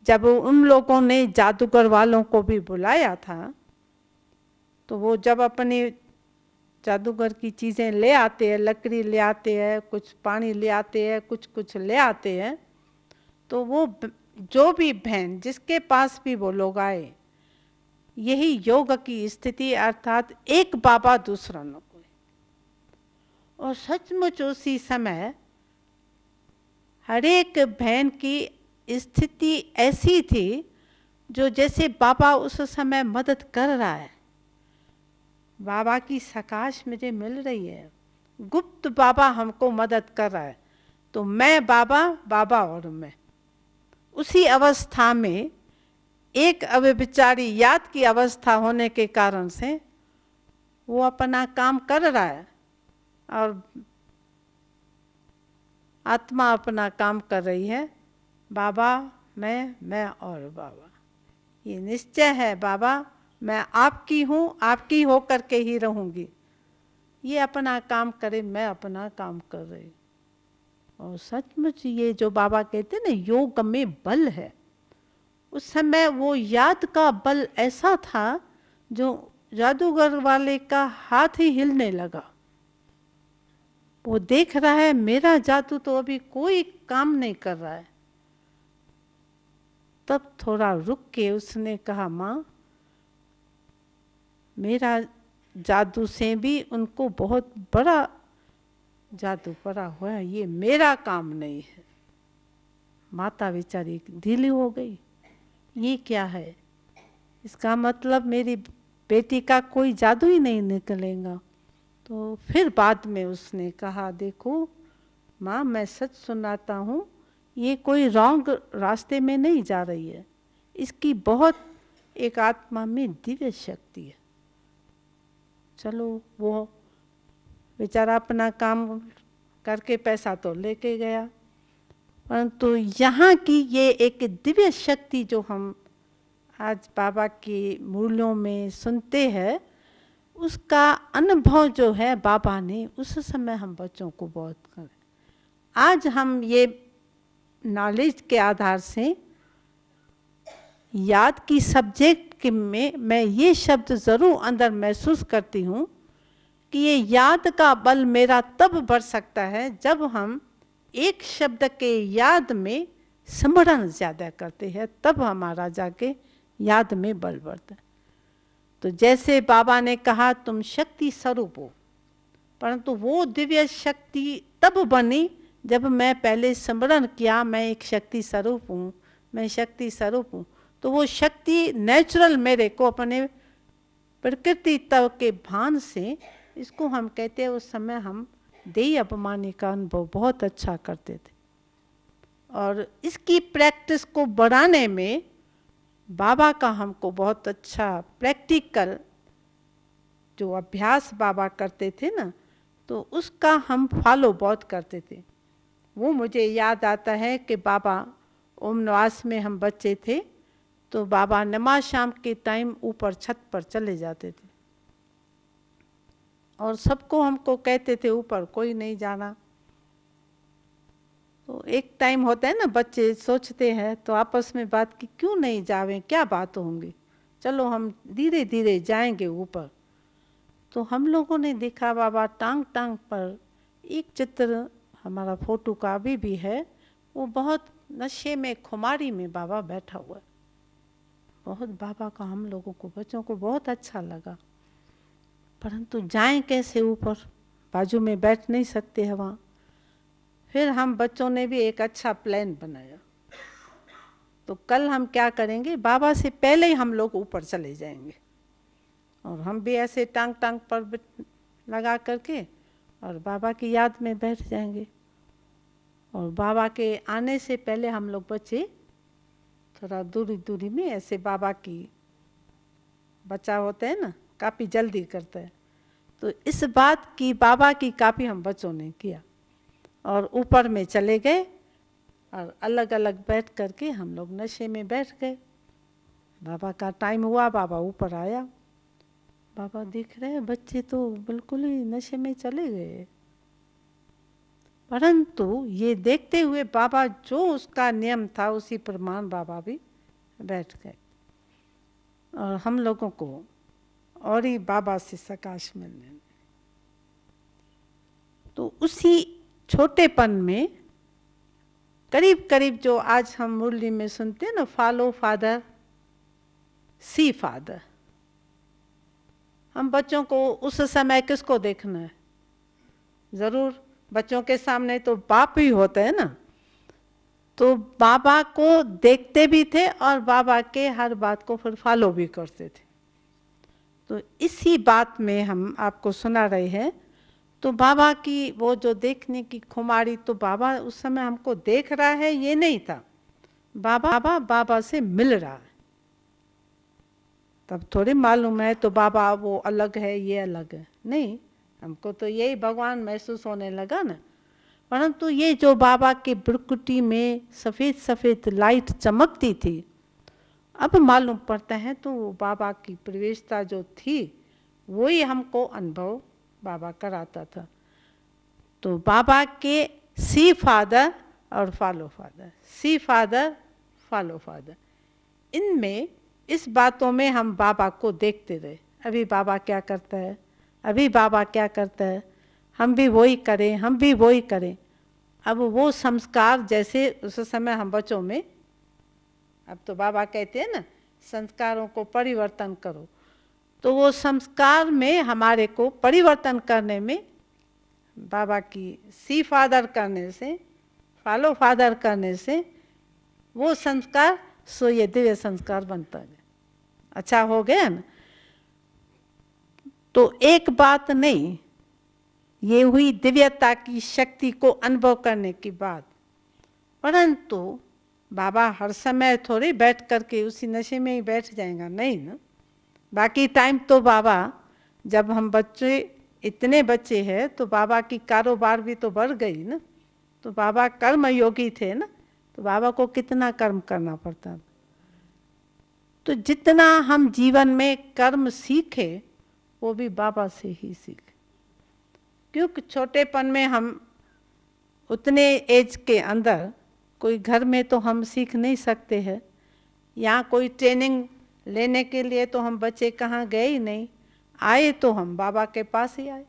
जब उन लोगों ने जादूगर वालों को भी बुलाया था, तो वो जब अपनी जादूगर की चीज़ें ले आते हैं, लकड़ी ले आते हैं, कुछ पानी ले आते हैं, कुछ ले आते हैं, तो वो जो भी बहन जिसके पास भी वो लोग आए, यही योग की स्थिति, अर्थात एक बाबा दूसरा न कोई। और सचमुच उसी समय हर एक बहन की स्थिति ऐसी थी जो जैसे बाबा उस समय मदद कर रहा है, बाबा की सकाश मुझे मिल रही है, गुप्त बाबा हमको मदद कर रहा है। तो मैं बाबा, बाबा और मैं, उसी अवस्था में एक अव्यभिचारी याद की अवस्था होने के कारण से वो अपना काम कर रहा है और आत्मा अपना काम कर रही है। बाबा मैं और बाबा, ये निश्चय है बाबा मैं आपकी हूँ, आपकी होकर के ही रहूँगी। ये अपना काम करे, मैं अपना काम कर रही। और सचमुच ये जो बाबा कहते हैं ना योग में बल है, उस समय वो याद का बल ऐसा था जो जादूगर वाले का हाथ ही हिलने लगा। वो देख रहा है मेरा जादू तो अभी कोई काम नहीं कर रहा है। तब थोड़ा रुक के उसने कहा, माँ मेरा जादू से भी उनको बहुत बड़ा जादू पड़ा हुआ है, ये मेरा काम नहीं है। माता बेचारी ढीली हो गई, ये क्या है? इसका मतलब मेरी बेटी का कोई जादू ही नहीं निकलेगा। तो फिर बाद में उसने कहा, देखो माँ मैं सच सुनाता हूँ, ये कोई रॉन्ग रास्ते में नहीं जा रही है, इसकी बहुत एक आत्मा में दिव्य शक्ति है। चलो वो बेचारा अपना काम करके पैसा तो लेके गया, परंतु यहाँ की ये एक दिव्य शक्ति जो हम आज बाबा के मूल्यों में सुनते हैं, उसका अनुभव जो है बाबा ने उस समय हम बच्चों को बहुत करें। आज हम ये नॉलेज के आधार से याद की सब्जेक्ट के में मैं ये शब्द ज़रूर अंदर महसूस करती हूँ कि ये याद का बल मेरा तब बढ़ सकता है जब हम एक शब्द के याद में स्मरण ज़्यादा करते हैं, तब हमारा जाके याद में बल बढ़ता है। तो जैसे बाबा ने कहा तुम शक्ति स्वरूप हो, परंतु वो दिव्य शक्ति तब बनी जब मैं पहले स्मरण किया मैं एक शक्ति स्वरूप हूँ, मैं शक्ति स्वरूप हूँ। तो वो शक्ति नेचुरल मेरे को अपने प्रकृति तत्व के भान से, इसको हम कहते हैं उस समय हम देह अपमानी का अनुभव बहुत अच्छा करते थे। और इसकी प्रैक्टिस को बढ़ाने में बाबा का हमको बहुत अच्छा प्रैक्टिकल जो अभ्यास बाबा करते थे ना, तो उसका हम फॉलो बहुत करते थे। वो मुझे याद आता है कि बाबा ओम निवास में हम बच्चे थे तो बाबा नमाज शाम के टाइम ऊपर छत पर चले जाते थे और सबको हमको कहते थे ऊपर कोई नहीं जाना। तो एक टाइम होता है ना, बच्चे सोचते हैं तो आपस में बात की क्यों नहीं जावें, क्या बात होंगी, चलो हम धीरे धीरे जाएंगे ऊपर। तो हम लोगों ने देखा बाबा टांग टांग पर एक चित्र हमारा फोटो का अभी भी है, वो बहुत नशे में खुमारी में बाबा बैठा हुआ है। बहुत बाबा का हम लोगों को बच्चों को बहुत अच्छा लगा, परंतु जाएं कैसे ऊपर, बाजू में बैठ नहीं सकते हैं वहाँ। फिर हम बच्चों ने भी एक अच्छा प्लान बनाया, तो कल हम क्या करेंगे, बाबा से पहले ही हम लोग ऊपर चले जाएंगे और हम भी ऐसे टांग टांग पर लगा करके और बाबा की याद में बैठ जाएंगे। और बाबा के आने से पहले हम लोग बच्चे थोड़ा दूरी दूरी में ऐसे बाबा की, बच्चा होते हैं ना काफ़ी जल्दी करता है, तो इस बात की बाबा की काफ़ी हम बच्चों ने किया और ऊपर में चले गए और अलग अलग बैठ करके हम लोग नशे में बैठ गए। बाबा का टाइम हुआ, बाबा ऊपर आया, बाबा देख रहे हैं बच्चे तो बिल्कुल ही नशे में चले गए, परंतु ये देखते हुए बाबा जो उसका नियम था उसी प्रमाण बाबा भी बैठ गए और हम लोगों को और ही बाबा से सकाश मिलने। तो उसी छोटेपन में करीब करीब जो आज हम मुरली में सुनते हैं ना, फॉलो फादर सी फादर, हम बच्चों को उस समय किसको देखना है, ज़रूर बच्चों के सामने तो बाप ही होता है ना, तो बाबा को देखते भी थे और बाबा के हर बात को फिर फॉलो भी करते थे। तो इसी बात में हम आपको सुना रहे हैं। तो बाबा की वो जो देखने की खुमारी, तो बाबा उस समय हमको देख रहा है ये नहीं था, बाबा से मिल रहा है, तब थोड़ी मालूम है तो बाबा वो अलग है ये अलग है, नहीं, हमको तो यही भगवान महसूस होने लगा ना। परंतु ये जो बाबा के ब्रुकुटी में सफ़ेद सफ़ेद लाइट चमकती थी, अब मालूम पड़ता है तो बाबा की प्रवेशता जो थी वही हमको अनुभव बाबा कराता था। तो बाबा के सी फादर और फॉलो फादर, सी फादर फॉलो फादर, इनमें इस बातों में हम बाबा को देखते रहे, अभी बाबा क्या करता है, अभी बाबा क्या करता है, हम भी वही करें, हम भी वही करें। अब वो संस्कार जैसे उस समय हम बच्चों में, अब तो बाबा कहते हैं ना संस्कारों को परिवर्तन करो, तो वो संस्कार में हमारे को परिवर्तन करने में बाबा की सी फादर करने से, फॉलो फादर करने से वो संस्कार सो ये दिव्य संस्कार बनता है। अच्छा हो गया ना। तो एक बात नहीं, ये हुई दिव्यता की शक्ति को अनुभव करने की बात, परंतु बाबा हर समय थोड़ी बैठ करके उसी नशे में ही बैठ जाएगा, नहीं ना। बाकी टाइम तो बाबा, जब हम बच्चे इतने बच्चे हैं तो बाबा की कारोबार भी तो बढ़ गई ना। तो बाबा कर्म योगी थे ना, तो बाबा को कितना कर्म करना पड़ता। तो जितना हम जीवन में कर्म सीखे वो भी बाबा से ही सीखे, क्योंकि छोटेपन में हम उतने एज के अंदर कोई घर में तो हम सीख नहीं सकते हैं, यहाँ कोई ट्रेनिंग लेने के लिए तो हम बच्चे कहाँ गए ही नहीं, आए तो हम बाबा के पास ही आए।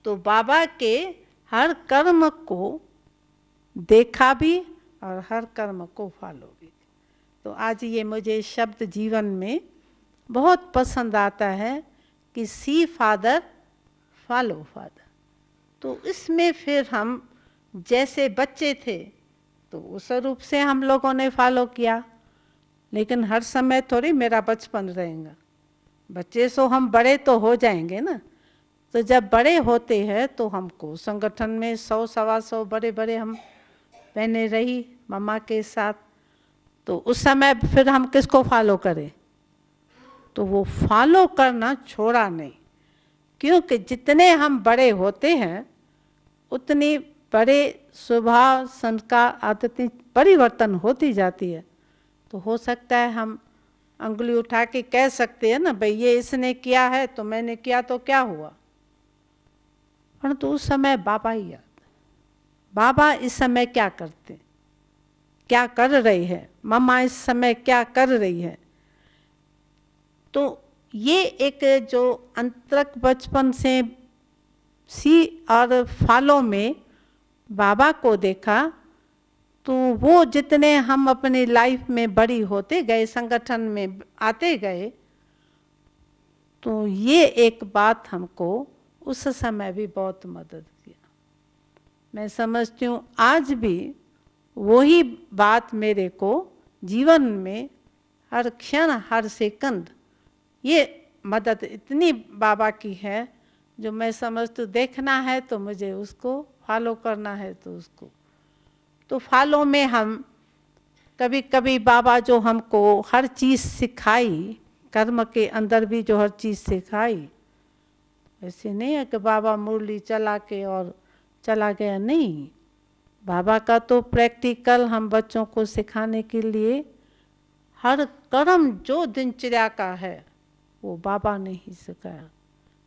तो बाबा के हर कर्म को देखा भी और हर कर्म को फॉलो भी। तो आज ये मुझे शब्द जीवन में बहुत पसंद आता है कि सी फादर फॉलो फादर। तो इसमें फिर हम जैसे बच्चे थे तो उस रूप से हम लोगों ने फॉलो किया, लेकिन हर समय थोड़ी मेरा बचपन रहेगा। बच्चे सो हम बड़े तो हो जाएंगे ना। तो जब बड़े होते हैं तो हमको संगठन में 100 सवा 100 बड़े बड़े हम बहने रही मम्मा के साथ। तो उस समय फिर हम किसको फॉलो करें? तो वो फॉलो करना छोड़ा नहीं, क्योंकि जितने हम बड़े होते हैं उतनी बड़े स्वभाव संस्कार आदतें परिवर्तन होती जाती है। तो हो सकता है हम अंगुली उठा के कह सकते हैं ना, भाई ये इसने किया है तो मैंने किया तो क्या हुआ, परंतु उस समय बाबा ही याद। बाबा इस समय क्या करते, क्या कर रही है, मम्मा इस समय क्या कर रही है। तो ये एक जो अंतरक बचपन से सी और फॉलो में बाबा को देखा, तो वो जितने हम अपनी लाइफ में बड़ी होते गए, संगठन में आते गए, तो ये एक बात हमको उस समय भी बहुत मदद किया। मैं समझती हूँ आज भी वही बात मेरे को जीवन में हर क्षण हर सेकंड ये मदद इतनी बाबा की है, जो मैं समझती हूँ देखना है तो मुझे उसको फॉलो करना है तो उसको। तो फॉलो में हम कभी कभी बाबा जो हमको हर चीज़ सिखाई, कर्म के अंदर भी जो हर चीज़ सिखाई, ऐसे नहीं है कि बाबा मुरली चला के और चला गया, नहीं। बाबा का तो प्रैक्टिकल हम बच्चों को सिखाने के लिए हर कर्म जो दिनचर्या का है वो बाबा ने ही सिखाया।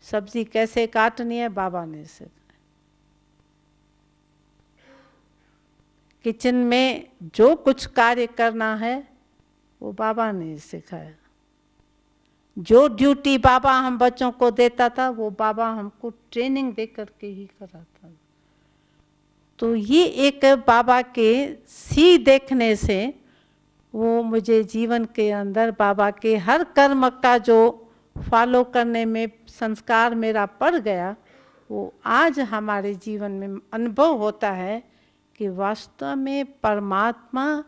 सब्जी कैसे काटनी है बाबा ने सिखाया। किचन में जो कुछ कार्य करना है वो बाबा ने सिखाया। जो ड्यूटी बाबा हम बच्चों को देता था वो बाबा हमको ट्रेनिंग दे करके ही कराता। तो ये एक बाबा के सी देखने से वो मुझे जीवन के अंदर बाबा के हर कर्म का जो फॉलो करने में संस्कार मेरा पड़ गया, वो आज हमारे जीवन में अनुभव होता है कि वास्तव में परमात्मा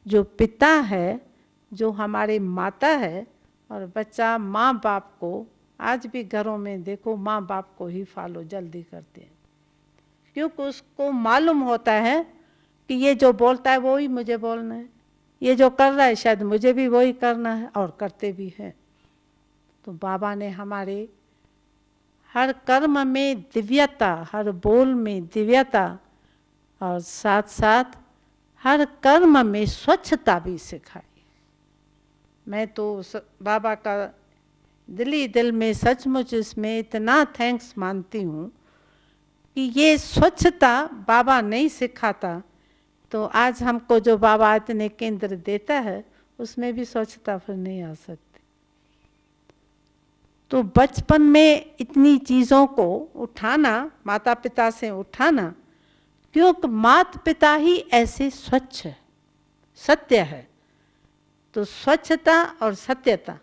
जो पिता है, जो हमारे माता है, और बच्चा माँ बाप को, आज भी घरों में देखो माँ बाप को ही फॉलो जल्दी करते हैं, क्योंकि उसको मालूम होता है कि ये जो बोलता है वो ही मुझे बोलना है, ये जो कर रहा है शायद मुझे भी वही करना है, और करते भी हैं। तो बाबा ने हमारे हर कर्म में दिव्यता, हर बोल में दिव्यता, और साथ साथ हर कर्म में स्वच्छता भी सिखाई। मैं तो बाबा का दिली दिल में सचमुच इसमें इतना थैंक्स मानती हूँ कि ये स्वच्छता बाबा नहीं सिखाता तो आज हमको जो बाबा इतने केंद्र देता है उसमें भी स्वच्छता फिर नहीं आ सकती। तो बचपन में इतनी चीज़ों को उठाना, माता पिता से उठाना, क्योंकि माता पिता ही ऐसे स्वच्छ है, सत्य है। तो स्वच्छता और सत्यता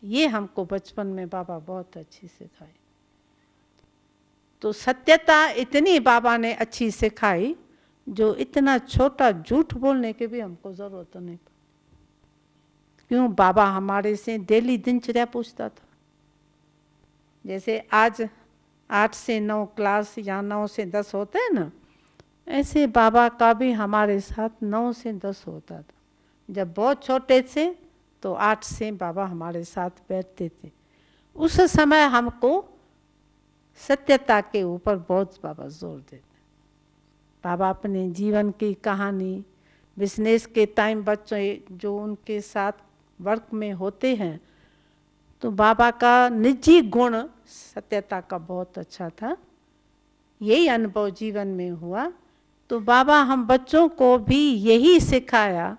ये हमको बचपन में बाबा बहुत अच्छी सिखाई। तो सत्यता इतनी बाबा ने अच्छी सिखाई जो इतना छोटा झूठ बोलने की भी हमको ज़रूरत नहीं पड़ी। क्यों? बाबा हमारे से डेली दिनचर्या पूछता था। जैसे आज 8 से 9 क्लास या 9 से 10 होते हैं ना, ऐसे बाबा का भी हमारे साथ 9 से 10 होता था। जब बहुत छोटे थे तो 8 से बाबा हमारे साथ बैठते थे। उस समय हमको सत्यता के ऊपर बहुत बाबा जोर देते। बाबा अपने जीवन की कहानी, बिजनेस के टाइम बच्चों जो उनके साथ वर्क में होते हैं, तो बाबा का निजी गुण सत्यता का बहुत अच्छा था। यही अनुभव जीवन में हुआ तो बाबा हम बच्चों को भी यही सिखाया,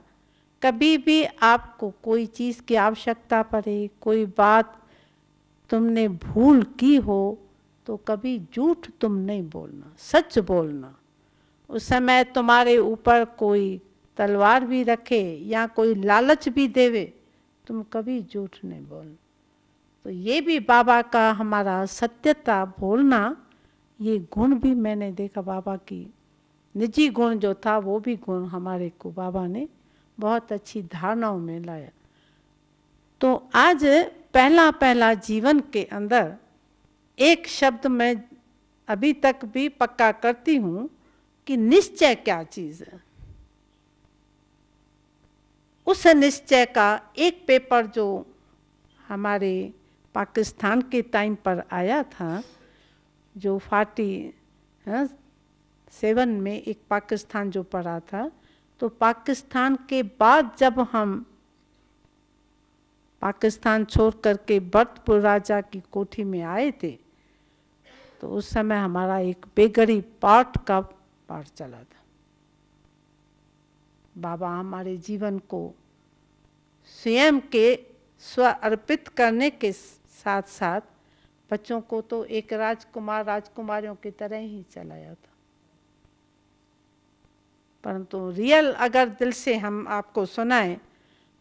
कभी भी आपको कोई चीज़ की आवश्यकता पड़े, कोई बात तुमने भूल की हो, तो कभी झूठ तुम नहीं बोलना, सच बोलना। उस समय तुम्हारे ऊपर कोई तलवार भी रखे या कोई लालच भी देवे, तुम कभी झूठ नहीं बोलना। तो ये भी बाबा का हमारा सत्यता बोलना, ये गुण भी मैंने देखा बाबा की निजी गुण जो था, वो भी गुण हमारे को बाबा ने बहुत अच्छी धारणाओं में लाया। तो आज पहला पहला जीवन के अंदर एक शब्द मैं अभी तक भी पक्का करती हूँ कि निश्चय क्या चीज़ है। उस निश्चय का एक पेपर जो हमारे पाकिस्तान के टाइम पर आया था, जो 47 में एक पाकिस्तान जो पड़ा था, तो पाकिस्तान के बाद जब हम पाकिस्तान छोड़ करके भरतपुर राजा की कोठी में आए थे, तो उस समय हमारा एक बेगरी पाठ का पाठ चला था। बाबा हमारे जीवन को स्वयं के स्व अर्पित करने के साथ साथ बच्चों को तो एक राजकुमार राजकुमारियों की तरह ही चलाया था। परंतु रियल अगर दिल से हम आपको सुनाएं,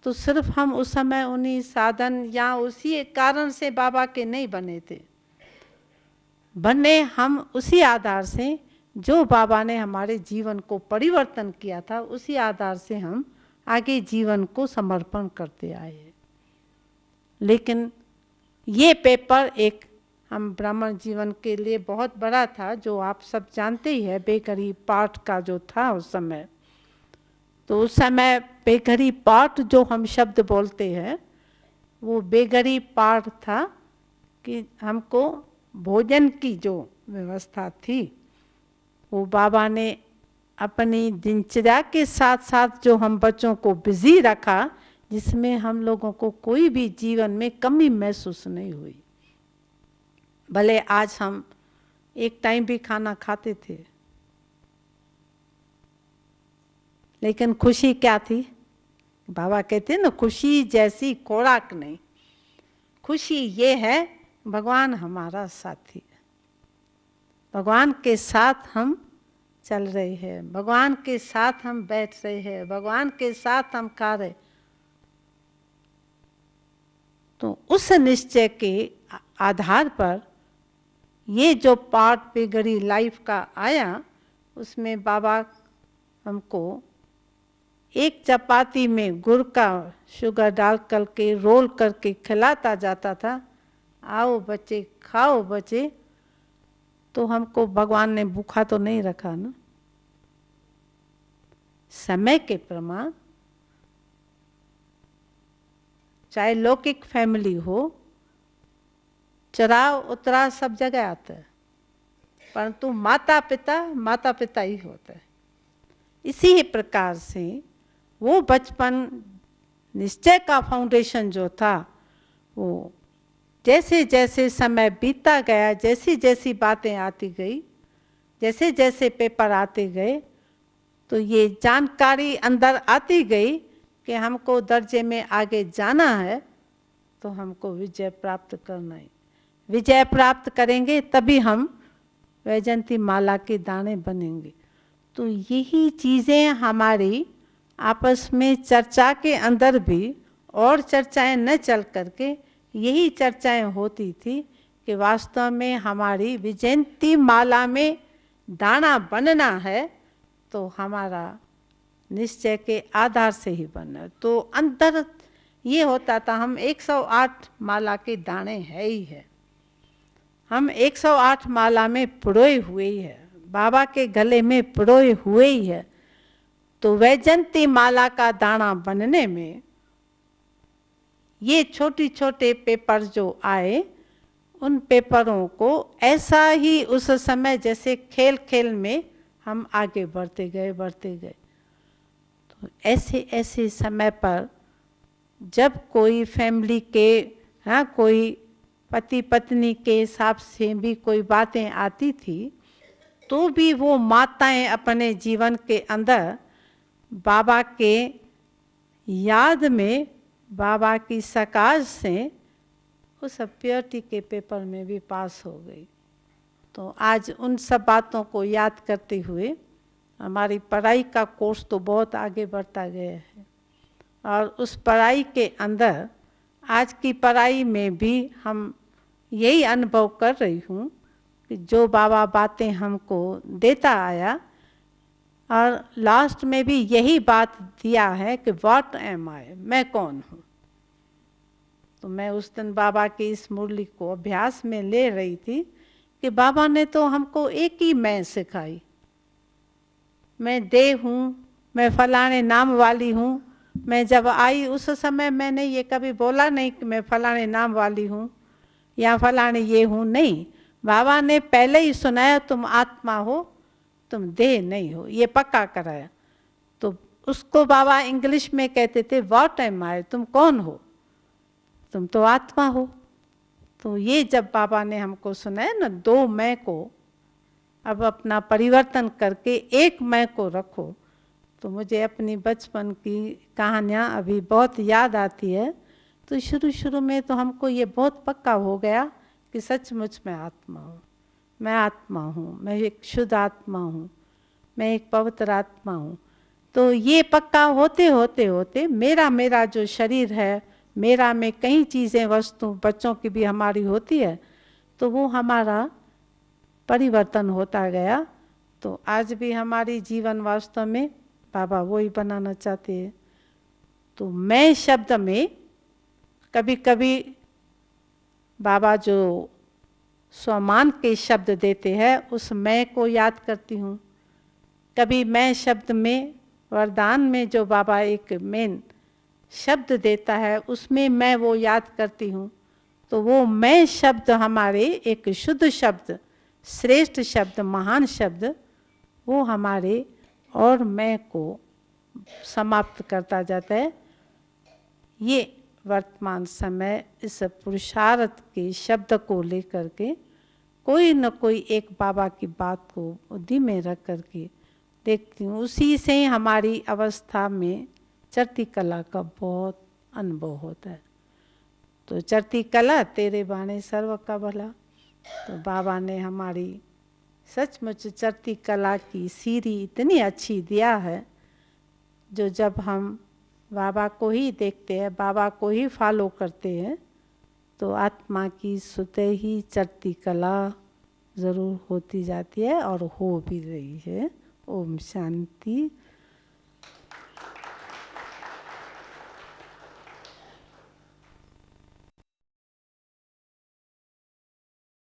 तो सिर्फ हम उस समय उन्हीं साधन या उसी कारण से बाबा के नहीं बने थे, बने हम उसी आधार से जो बाबा ने हमारे जीवन को परिवर्तन किया था, उसी आधार से हम आगे जीवन को समर्पण करते आए हैं। लेकिन ये पेपर एक हम ब्राह्मण जीवन के लिए बहुत बड़ा था, जो आप सब जानते ही है, बेघरी पाठ का जो था उस समय। तो उस समय बेघरी पाठ जो हम शब्द बोलते हैं, वो बेघरी पाठ था कि हमको भोजन की जो व्यवस्था थी, वो बाबा ने अपनी दिनचर्या के साथ साथ जो हम बच्चों को बिजी रखा, जिसमें हम लोगों को कोई भी जीवन में कमी महसूस नहीं हुई। भले आज हम एक टाइम भी खाना खाते थे, लेकिन खुशी क्या थी? बाबा कहते हैं ना, खुशी जैसी खुराक नहीं। खुशी ये है भगवान हमारा साथी है, भगवान के साथ हम चल रहे हैं, भगवान के साथ हम बैठ रहे हैं, भगवान के साथ हम खा रहे। तो उस निश्चय के आधार पर ये जो पार्ट बेगरी लाइफ का आया, उसमें बाबा हमको एक चपाती में गुड़ का शुगर डाल करके रोल करके खिलाता जाता था, आओ बच्चे खाओ बच्चे। तो हमको भगवान ने भूखा तो नहीं रखा ना। समय के प्रमाण, चाहे लौकिक फैमिली हो, चढ़ाव उतराव सब जगह आता है, परंतु माता पिता ही होता है। इसी ही प्रकार से वो बचपन निश्चय का फाउंडेशन जो था, वो जैसे जैसे समय बीतता गया, जैसी जैसी बातें आती गई, जैसे जैसे पेपर आते गए, तो ये जानकारी अंदर आती गई कि हमको दर्जे में आगे जाना है, तो हमको विजय प्राप्त करना है। विजय प्राप्त करेंगे तभी हम वैजयंती माला के दाने बनेंगे। तो यही चीज़ें हमारी आपस में चर्चा के अंदर भी और चर्चाएं न चल करके यही चर्चाएं होती थी कि वास्तव में हमारी वैजयंती माला में दाना बनना है, तो हमारा निश्चय के आधार से ही बनना। तो अंदर ये होता था, हम 108 माला के दाने है ही है, हम 108 माला में पिरोए हुए ही है, बाबा के गले में पिरोए हुए ही है। तो वैजयंती माला का दाना बनने में ये छोटे छोटे पेपर जो आए, उन पेपरों को ऐसा ही उस समय जैसे खेल खेल में हम आगे बढ़ते गए। तो ऐसे ऐसे समय पर जब कोई फैमिली के कोई पति पत्नी के हिसाब से भी कोई बातें आती थी, तो भी वो माताएं अपने जीवन के अंदर बाबा के याद में, बाबा की सकाश से वो सब प्योरिटी के पेपर में भी पास हो गई। तो आज उन सब बातों को याद करते हुए हमारी पढ़ाई का कोर्स तो बहुत आगे बढ़ता गया है, और उस पढ़ाई के अंदर आज की पढ़ाई में भी हम यही अनुभव कर रही हूँ कि जो बाबा बातें हमको देता आया, और लास्ट में भी यही बात दिया है कि व्हाट एम आई, मैं कौन हूँ। तो मैं उस दिन बाबा की इस मुरली को अभ्यास में ले रही थी कि बाबा ने तो हमको एक ही मैं सिखाई, मैं देह हूँ, मैं फलाने नाम वाली हूँ। मैं जब आई उस समय मैंने ये कभी बोला नहीं कि मैं फलाने नाम वाली हूँ या फलाने ये हूँ, नहीं। बाबा ने पहले ही सुनाया तुम आत्मा हो, तुम देह नहीं हो, ये पक्का कराया। तो उसको बाबा इंग्लिश में कहते थे व्हाट एम आई, तुम कौन हो, तुम तो आत्मा हो। तो ये जब बाबा ने हमको सुनाया ना, दो मैं को अब अपना परिवर्तन करके एक मैं को रखो, तो मुझे अपनी बचपन की कहानियाँ अभी बहुत याद आती है। तो शुरू शुरू में तो हमको ये बहुत पक्का हो गया कि सचमुच मैं आत्मा हूँ, मैं आत्मा हूँ, मैं एक शुद्ध आत्मा हूँ, मैं एक पवित्र आत्मा हूँ। तो ये पक्का होते होते होते मेरा जो शरीर है, मेरा में कई चीज़ें, वस्तु बच्चों की भी हमारी होती है, तो वो हमारा परिवर्तन होता गया। तो आज भी हमारी जीवन वास्तव में बाबा वही बनाना चाहते हैं। तो मैं शब्द में कभी कभी बाबा जो स्वमान के शब्द देते हैं उस मैं को याद करती हूँ। कभी मैं शब्द में वरदान में जो बाबा एक मेन शब्द देता है उसमें मैं वो याद करती हूँ। तो वो मैं शब्द हमारे एक शुद्ध शब्द, श्रेष्ठ शब्द, महान शब्द, वो हमारे और मैं को समाप्त करता जाता है। ये वर्तमान समय इस पुरुषार्थ के शब्द को लेकर के कोई न कोई एक बाबा की बात को बुद्धि में रख करके देखती हूँ। उसी से हमारी अवस्था में चरती कला का बहुत अनुभव होता है। तो चरती कला तेरे बाणे सर्व का भला। तो बाबा ने हमारी सचमुच चरती कला की सीढ़ी इतनी अच्छी दिया है, जो जब हम बाबा को ही देखते हैं, बाबा को ही फॉलो करते हैं, तो आत्मा की स्वतः ही चरती कला ज़रूर होती जाती है और हो भी रही है। ओम शांति।